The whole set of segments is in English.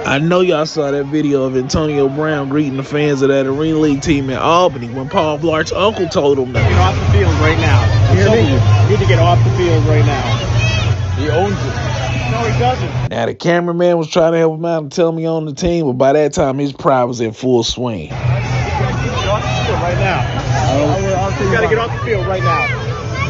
I know y'all saw that video of Antonio Brown greeting the fans of that Arena League team in Albany when Paul Blart's uncle told him that. Get off the field right now. You need to get off the field right now. He owns it. No, he doesn't. Now, the cameraman was trying to help him out and tell him he owned the team, but by that time, his pride was in full swing. Get off the field right now. You gotta get off the field right now.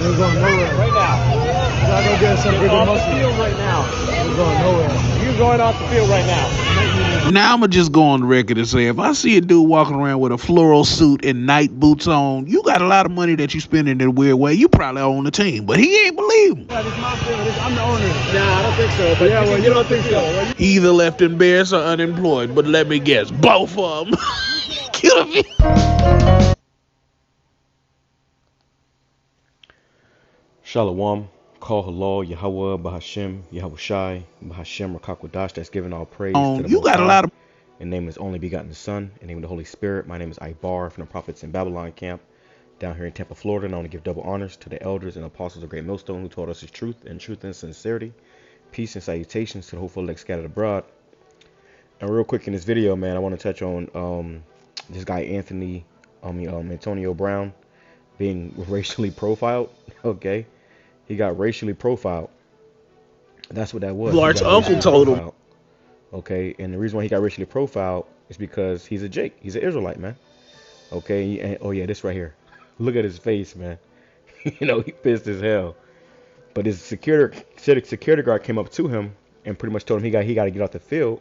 You're going nowhere. Right now. You're not gonna get something off the field right now. You're going nowhere. You're going off the field right now. Now I'm gonna just go on the record and say, if I see a dude walking around with a floral suit and night boots on, you got a lot of money that you spending in a weird way. You probably own the team, but he ain't believe him. Yeah, this is my field. I'm the owner. Nah, I don't think so. But yeah, well, you don't think so. He either left embarrassed or unemployed, but let me guess, both of them. Kill me. Shalom, call halal, Yahawah, BAHASHAM, YAHAWASHI, BAHASHAM, QADASH, that's giving all praise to the you got a lot of in the name of his only begotten Son, in the name of the Holy Spirit. My name is Ibar from the Prophets in Babylon camp down here in Tampa, Florida. And I want to give double honors to the elders and apostles of Great Millstone who taught us his truth and sincerity. Peace and salutations to the whole elect scattered abroad. And real quick in this video, man, I want to touch on this guy Antonio Brown being racially profiled. Okay. He got racially profiled. That's what that was. Blart's uncle told him. Okay, and the reason why he got racially profiled is because he's a Jake. He's an Israelite, man. Okay, and, oh yeah, this right here. Look at his face, man. You know, he pissed as hell. But his security guard came up to him and pretty much told him he got to get off the field.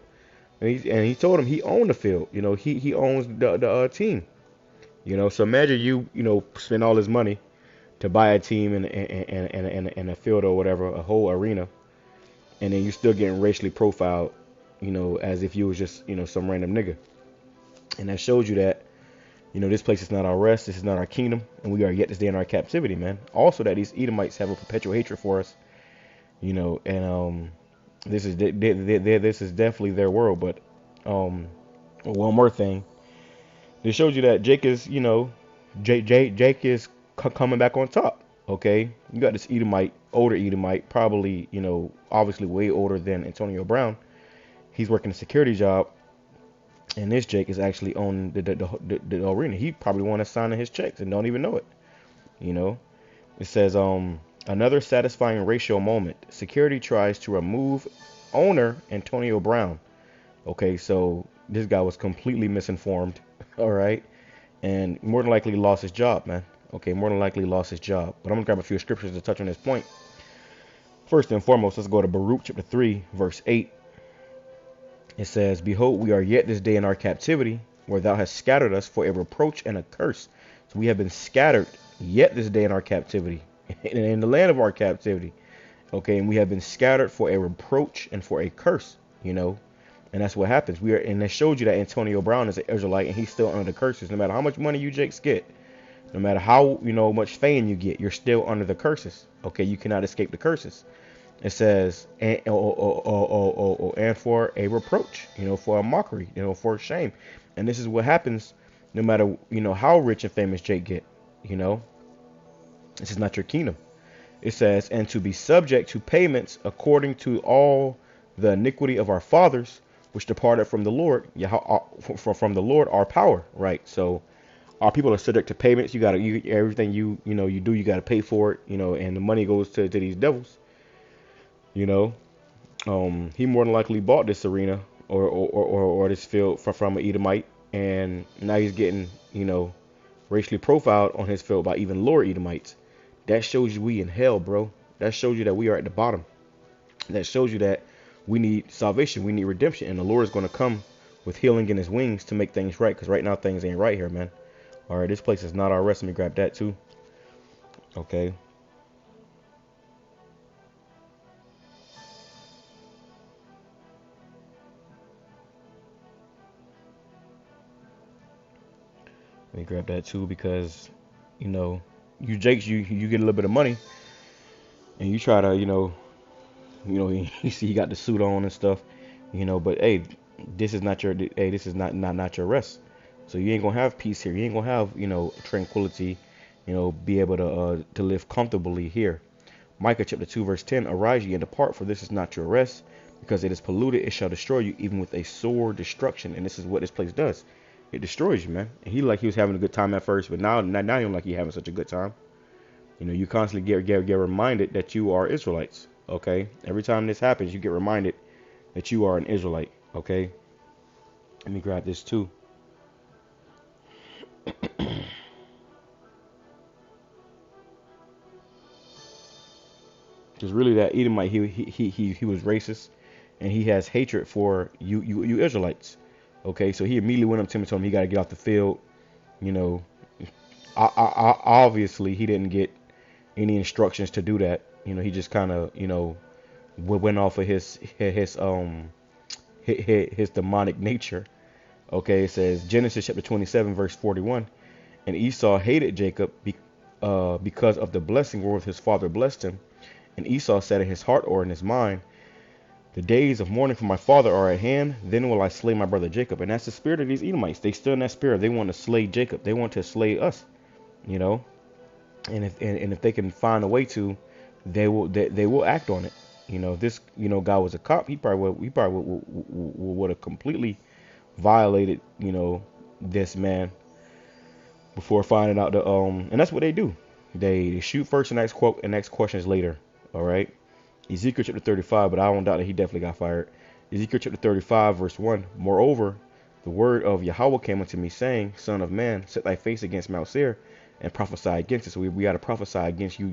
And he told him he owned the field. You know, he owns the team. You know, so imagine you spend all this money to buy a team in a field or whatever, a whole arena, and then you're still getting racially profiled, you know, as if you was just, some random nigga. And that shows you that, this place is not our rest, this is not our kingdom, and we are yet to stay in our captivity, man. Also that these Edomites have a perpetual hatred for us, and this is definitely their world. But one more thing, it shows you that Jake is, Jake is coming back on top. Okay, you got this older Edomite, probably, obviously way older than Antonio Brown. He's working a security job, and this Jake is actually on the arena. He probably want to sign his checks and don't even know it. It says another satisfying racial moment. Security tries to remove owner Antonio Brown. Okay, so this guy was completely misinformed. All right, and more than likely lost his job, man. Okay, more than likely lost his job. But I'm going to grab a few scriptures to touch on this point. First and foremost, let's go to Baruch chapter 3, verse 8. It says, "Behold, we are yet this day in our captivity, where thou hast scattered us for a reproach and a curse." So we have been scattered yet this day in our captivity, in the land of our captivity. Okay, and we have been scattered for a reproach and for a curse, and that's what happens. And that showed you that Antonio Brown is an Israelite, and he's still under the curses. No matter how much money you Jakes get, no matter how much fame you get, you're still under the curses. Okay, you cannot escape the curses. It says, and for a reproach, for a mockery, for a shame. And this is what happens no matter, how rich and famous Jake get, This is not your kingdom. It says, and to be subject to payments according to all the iniquity of our fathers, which departed from the Lord, from the Lord our power, right? So our people are subject to payments. Everything you do, you got to pay for it, and the money goes to these devils. He more than likely bought this arena or this field from an Edomite, and now he's getting, racially profiled on his field by even lower Edomites. That shows you we in hell, bro. That shows you that we are at the bottom. That shows you that we need salvation, we need redemption, and the Lord is going to come with healing in his wings to make things right, because right now things ain't right here, man. All right, this place is not our rest. Let me grab that too. Okay. Let me grab that too, because, you Jakes, you get a little bit of money, and you try to, you see you got the suit on and stuff, but hey, this is not your your rest. So you ain't gonna have peace here. You ain't gonna have, tranquility, be able to live comfortably here. Micah chapter 2 verse 10, "Arise ye and depart, for this is not your rest. because it is polluted, it shall destroy you, even with a sore destruction. And this is what this place does. It destroys you, man. And he was having a good time at first, but now he don't like he having such a good time. You know, you constantly get reminded that you are Israelites. Okay, every time this happens, you get reminded that you are an Israelite. Okay, let me grab this too. Because really, that Edomite, he was racist, and he has hatred for you Israelites. Okay, so he immediately went up to him and told him he got to get off the field. You know, obviously he didn't get any instructions to do that. You know, he just kind of, you know, went off of his demonic nature. Okay, it says Genesis chapter 27 verse 41, and Esau hated Jacob because of the blessing wherewith his father blessed him. And Esau said in his heart or in his mind, the days of mourning for my father are at hand, then will I slay my brother Jacob. And that's the spirit of these Edomites. They still in that spirit. They want to slay Jacob. They want to slay us, you know. And if they can find a way to, they will act on it. You know, if this, you know, guy was a cop, he probably would have completely violated, you know, this man before finding out the and that's what they do. They shoot first and ask questions later. All right. Ezekiel chapter 35, but I don't doubt that he definitely got fired. Ezekiel chapter 35 verse 1. Moreover, the word of Yahawah came unto me, saying, Son of man, set thy face against Mount Seir and prophesy against it. So we got to prophesy against you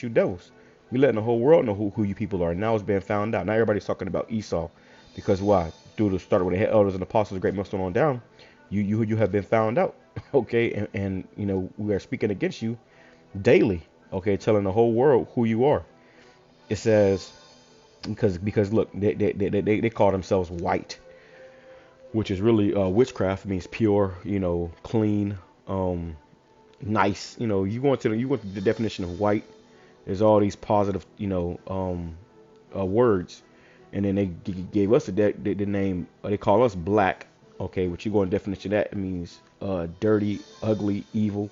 devils. We letting the whole world know who you people are. Now it's being found out. Now everybody's talking about Esau, because why? Due to start with the head elders and apostles, great millstone on down, you have been found out. Okay, and you know, we are speaking against you daily. Okay, telling the whole world who you are. It says because look, they call themselves white, which is really witchcraft. It means pure, you know, clean, nice. You know, you go into the definition of white. There's all these positive, you know, words, and then they gave us the name. They call us black. Okay, which you go in definition of that, it means dirty, ugly, evil.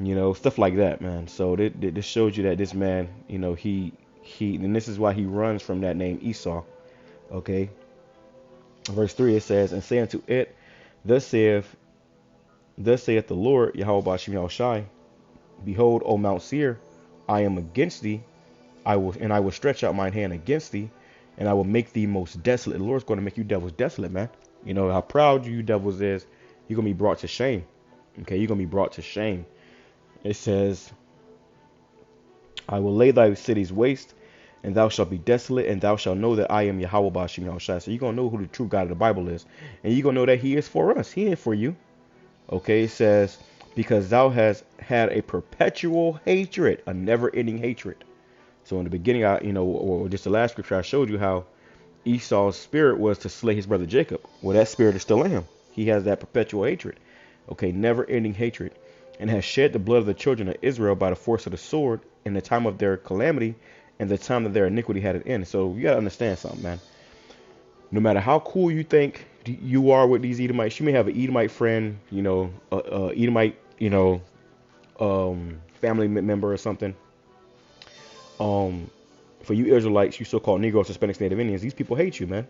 You know, stuff like that, man. So this shows you that this man, you know, he and this is why he runs from that name Esau. Okay. Verse 3, it says, and say unto it, thus saith the Lord, YAHAWASHI, behold, O Mount Seir, I am against thee. I will stretch out mine hand against thee, and I will make thee most desolate. The Lord's going to make you devils desolate, man. You know how proud you devils is. You're going to be brought to shame. Okay, you're going to be brought to shame. It says, I will lay thy cities waste, and thou shalt be desolate, and thou shalt know that I am YAHAWASHI. So you're going to know who the true God of the Bible is. And you're going to know that he is for us. He ain't for you. Okay, it says, because thou hast had a perpetual hatred, a never-ending hatred. So in the beginning, or just the last scripture, I showed you how Esau's spirit was to slay his brother Jacob. Well, that spirit is still in him. He has that perpetual hatred. Okay, never-ending hatred. And has shed the blood of the children of Israel by the force of the sword in the time of their calamity and the time that their iniquity had an end. So you got to understand something, man. No matter how cool you think you are with these Edomites, you may have an Edomite friend, you know, Edomite, you know, family member or something. For you Israelites, you so-called Negroes, Hispanics, Native Indians, these people hate you, man.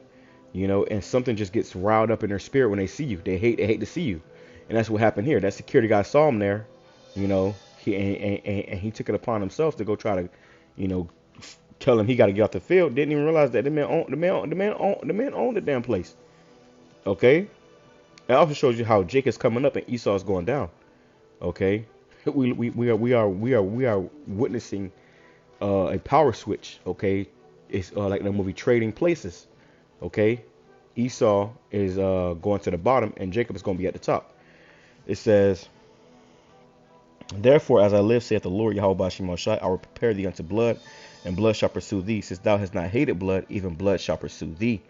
You know, and something just gets riled up in their spirit when they see you. They hate to see you. And that's what happened here. That security guy saw him there, you know, he took it upon himself to go try to, you know, tell him he got to get off the field. Didn't even realize that the man owned the damn place. Okay. It also shows you how Jacob's coming up and Esau's going down. Okay. We are witnessing a power switch. Okay. It's like the movie Trading Places. Okay. Esau is going to the bottom and Jacob is going to be at the top. It says, therefore, as I live, saith the Lord YAHAWASHI, I will prepare thee unto blood, and blood shall pursue thee. Since thou hast not hated blood, even blood shall pursue thee.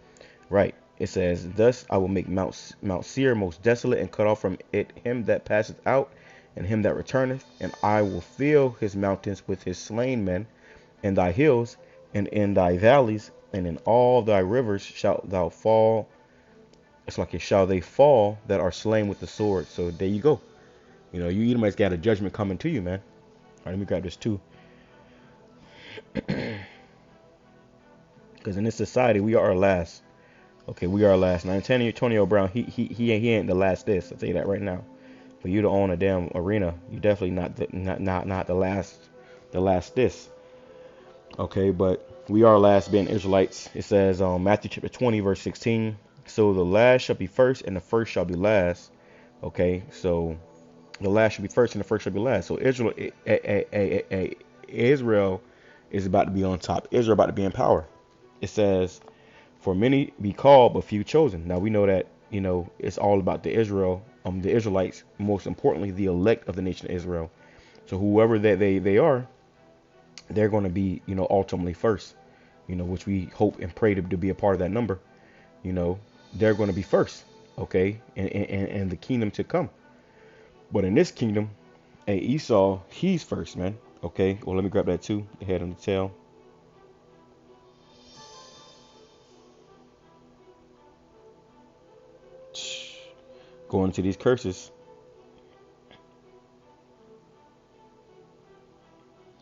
Right. It says, thus I will make Mount Seir most desolate, and cut off from it him that passeth out, and him that returneth. And I will fill his mountains with his slain men, and thy hills, and in thy valleys, and in all thy rivers shalt thou fall. It's like it shall they fall that are slain with the sword. So there you go. You know, you Edomites got a judgment coming to you, man. All right, let me grab this too. Because in this society, we are last. Okay, we are last. Now, Antonio Brown, he ain't the last this. I'll tell you that right now. For you to own a damn arena, you definitely not the last this. Okay, but we are last being Israelites. It says Matthew chapter 20 verse 16. So the last shall be first, and the first shall be last. Okay, so the last shall be first, and the first shall be last. So Israel is about to be on top. Israel about to be in power. It says, for many be called, but few chosen. Now we know that, it's all about the Israelites, most importantly, the elect of the nation of Israel. So whoever that they are, they're going to be, ultimately first, which we hope and pray to be a part of that number. They're going to be first, okay, and the kingdom to come. But in this kingdom, Esau, he's first, man. Okay, well, let me grab that too, the head and the tail. Going into these curses.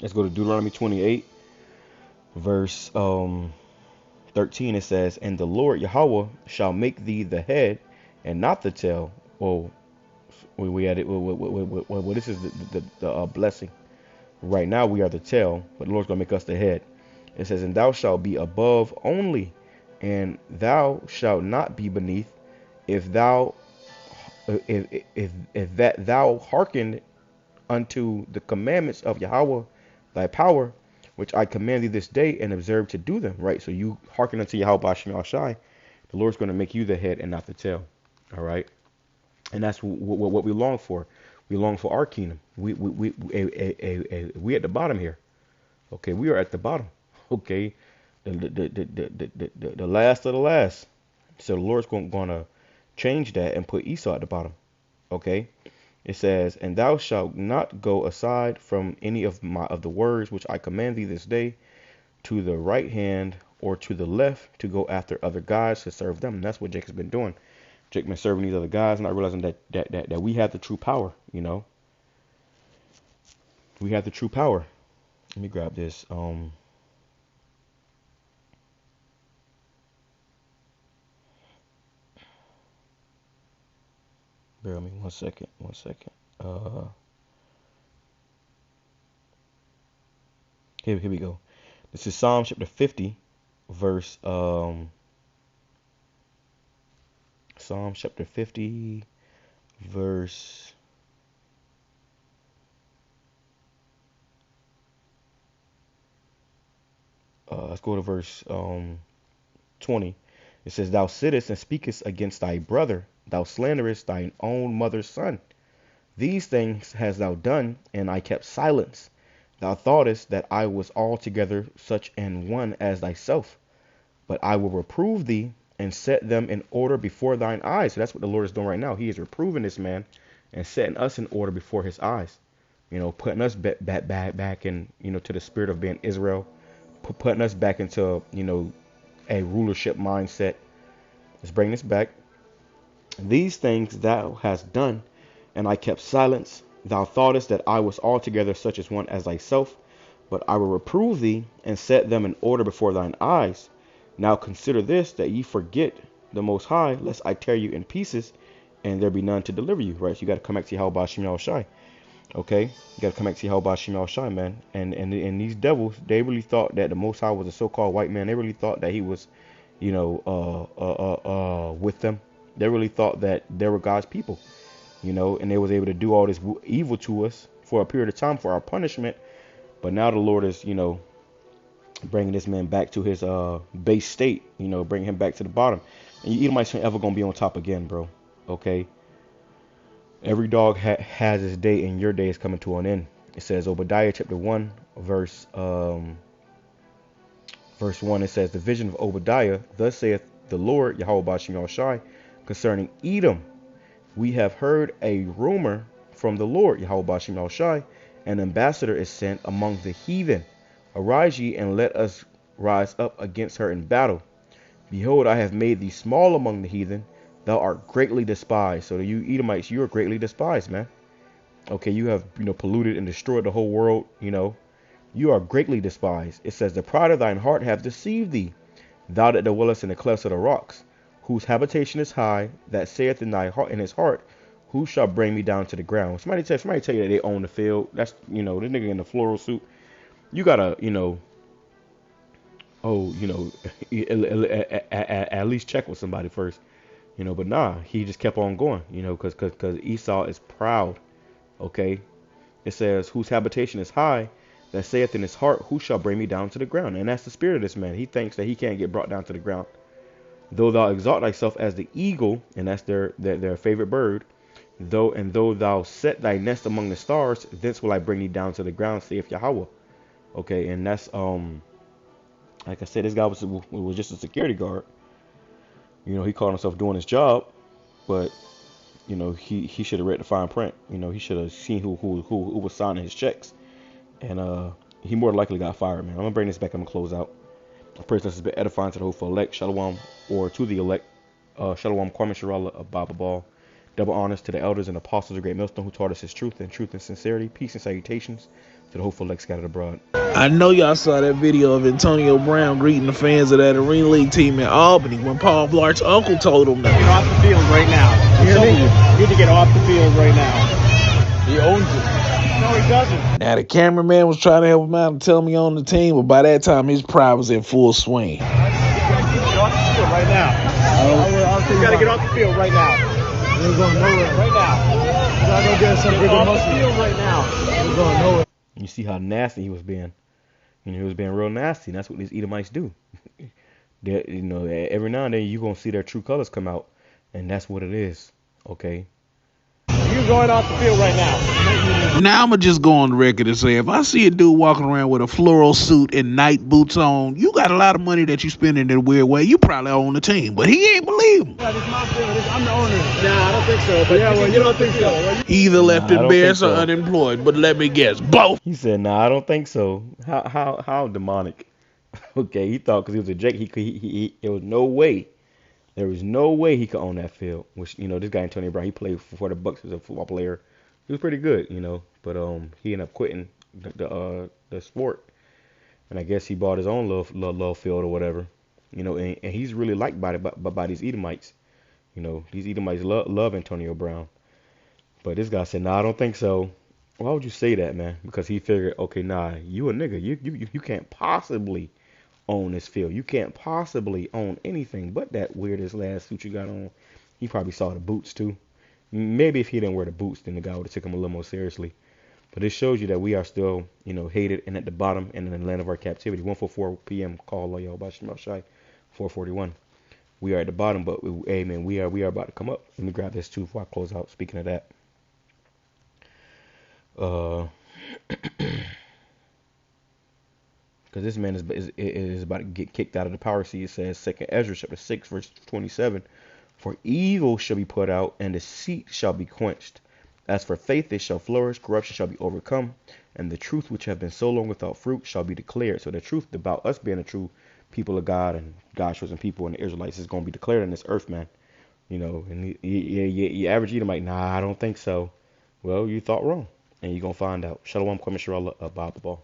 Let's go to Deuteronomy 28, verse 13. It says, and the Lord Yahawah shall make thee the head and not the tail. Well, we had it. Well, this is the blessing. Right now we are the tail, but the Lord's going to make us the head. It says, and thou shalt be above only, and thou shalt not be beneath, if that thou hearken unto the commandments of Yahawah thy power, which I command thee this day, and observe to do them. Right. So you hearken unto YAHAWASHI, the Lord's going to make you the head and not the tail. All right. And that's what we long for. We long for our kingdom. We at the bottom here. Okay, we are at the bottom. Okay, the last of the last. So the Lord's going to change that and put Esau at the bottom. Okay, it says, and thou shalt not go aside from any of the words which I command thee this day, to the right hand or to the left, to go after other gods to serve them. And that's what Jacob's been doing. Jake been serving these other guys, not realizing that we have the true power. We have the true power. Let me grab this. Bear with me 1 second. 1 second. Here we go. This is Psalm chapter 50, verse Psalm chapter 50, verse let's go to verse 20. It says, thou sittest and speakest against thy brother, thou slanderest thine own mother's son. These things hast thou done, and I kept silence. Thou thoughtest that I was altogether such an one as thyself, but I will reprove thee and set them in order before thine eyes. So that's what the Lord is doing right now. He is reproving this man and setting us in order before his eyes. Putting us back in, to the spirit of being Israel, putting us back into, a rulership mindset. Let's bring this back. These things thou hast done, and I kept silence. Thou thoughtest that I was altogether such as one as thyself, but I will reprove thee and set them in order before thine eyes. Now consider this, that ye forget the Most High, lest I tear you in pieces, and there be none to deliver you. Right? So you got to come back to YAHAWASHI. Okay? You got to come back to YAHAWASHI, man. And these devils, they really thought that the Most High was a so-called white man. They really thought that he was, with them. They really thought that they were God's people, and they was able to do all this evil to us for a period of time for our punishment. But now the Lord is, bringing this man back to his base state, bringing him back to the bottom. And you Edomites ain't ever gonna be on top again, bro. Okay. Every dog has his day, and your day is coming to an end. It says Obadiah chapter 1, verse 1. It says, the vision of Obadiah. Thus saith the Lord YAHAWASHI concerning Edom. We have heard a rumor from the Lord YAHAWASHI. An ambassador is sent among the heathen. Arise ye, and let us rise up against her in battle. Behold, I have made thee small among the heathen. Thou art greatly despised. So you Edomites, you are greatly despised, man. Okay, you have, polluted and destroyed the whole world. You are greatly despised. It says, the pride of thine heart hath deceived thee. Thou that dwellest in the clefts of the rocks, whose habitation is high, that saith in thy heart, in his heart, who shall bring me down to the ground? Somebody tell you that they own the field. That's, this nigga in the floral suit. You gotta, at least check with somebody first, But nah, he just kept on going, because Esau is proud. Okay, it says, whose habitation is high, that saith in his heart, who shall bring me down to the ground? And that's the spirit of this man. He thinks that he can't get brought down to the ground. Though thou exalt thyself as the eagle, and that's their favorite bird, though thou set thy nest among the stars, thence will I bring thee down to the ground, saith Yahawah. Okay, and that's like I said, this guy was just a security guard. He called himself doing his job, but he should have read the fine print. He should have seen who was signing his checks, and he more likely got fired, man. I'm gonna bring this back. I'm gonna close out. I pray this has been edifying to the hopeful elect, Shalom, or to the elect, Shalom, Kwame Sharala, Baba Ball. Double honors to the elders and apostles of Great Millstone who taught us his truth and sincerity. Peace and salutations to the hopeful elect scattered abroad. I know y'all saw that video of Antonio Brown greeting the fans of that Arena League team in Albany when Paul Blart's uncle told him that. Get off the field right now. You need to get off the field right now. He owns it. No, he doesn't. Now, the cameraman was trying to help him out and tell him he owned the team, but by that time, his pride was in full swing. Get off the field right now. You gotta get off the field right now. We're going nowhere right now. You gotta go get some good off the field right now. We're going nowhere. You see how nasty he was being. He was being real nasty, and that's what these Edomites do. Every now and then you're gonna see their true colors come out, and that's what it is. Okay. You're going off the field right now. Now I'm going to just go on the record and say, if I see a dude walking around with a floral suit and night boots on, you got a lot of money that you spend in a weird way. You probably own the team, but he ain't believe him. Yeah, this is my field. I'm the owner. Nah, I don't think so. But yeah, well, you don't think so. He either left embarrassed or unemployed, but let me guess, both. He said, nah, I don't think so. How demonic. Okay, he thought because he was a Jake, there was no way. There was no way he could own that field. Which, this guy Antonio Brown, he played for the Bucks as a football player. He was pretty good, but he ended up quitting the sport, and I guess he bought his own little field or whatever, and he's really liked by these Edomites. These Edomites love Antonio Brown, but this guy said, nah, I don't think so. Why would you say that, man? Because he figured, okay, nah, you a nigga, you can't possibly own this field. You can't possibly own anything but that weirdest last suit you got on. He probably saw the boots too. Maybe if he didn't wear the boots, then the guy would have taken him a little more seriously. But it shows you that we are still, hated and at the bottom and in the land of our captivity. 1:44 p.m. call YAHWASHI 4:41. We are at the bottom, but amen. We are about to come up. Let me grab this too before I close out. Speaking of that, because this man is about to get kicked out of the power seat. It says 2 Ezra chapter 6 verse 27. For evil shall be put out, and deceit shall be quenched. As for faith, it shall flourish, corruption shall be overcome, and the truth which have been so long without fruit shall be declared. So the truth about us being a true people of God and God's chosen people and the Israelites is going to be declared in this earth, man. And your average Edomite, nah, I don't think so. Well, you thought wrong, and you're going to find out. Shalom, Kwame Sharala, Baba Ball.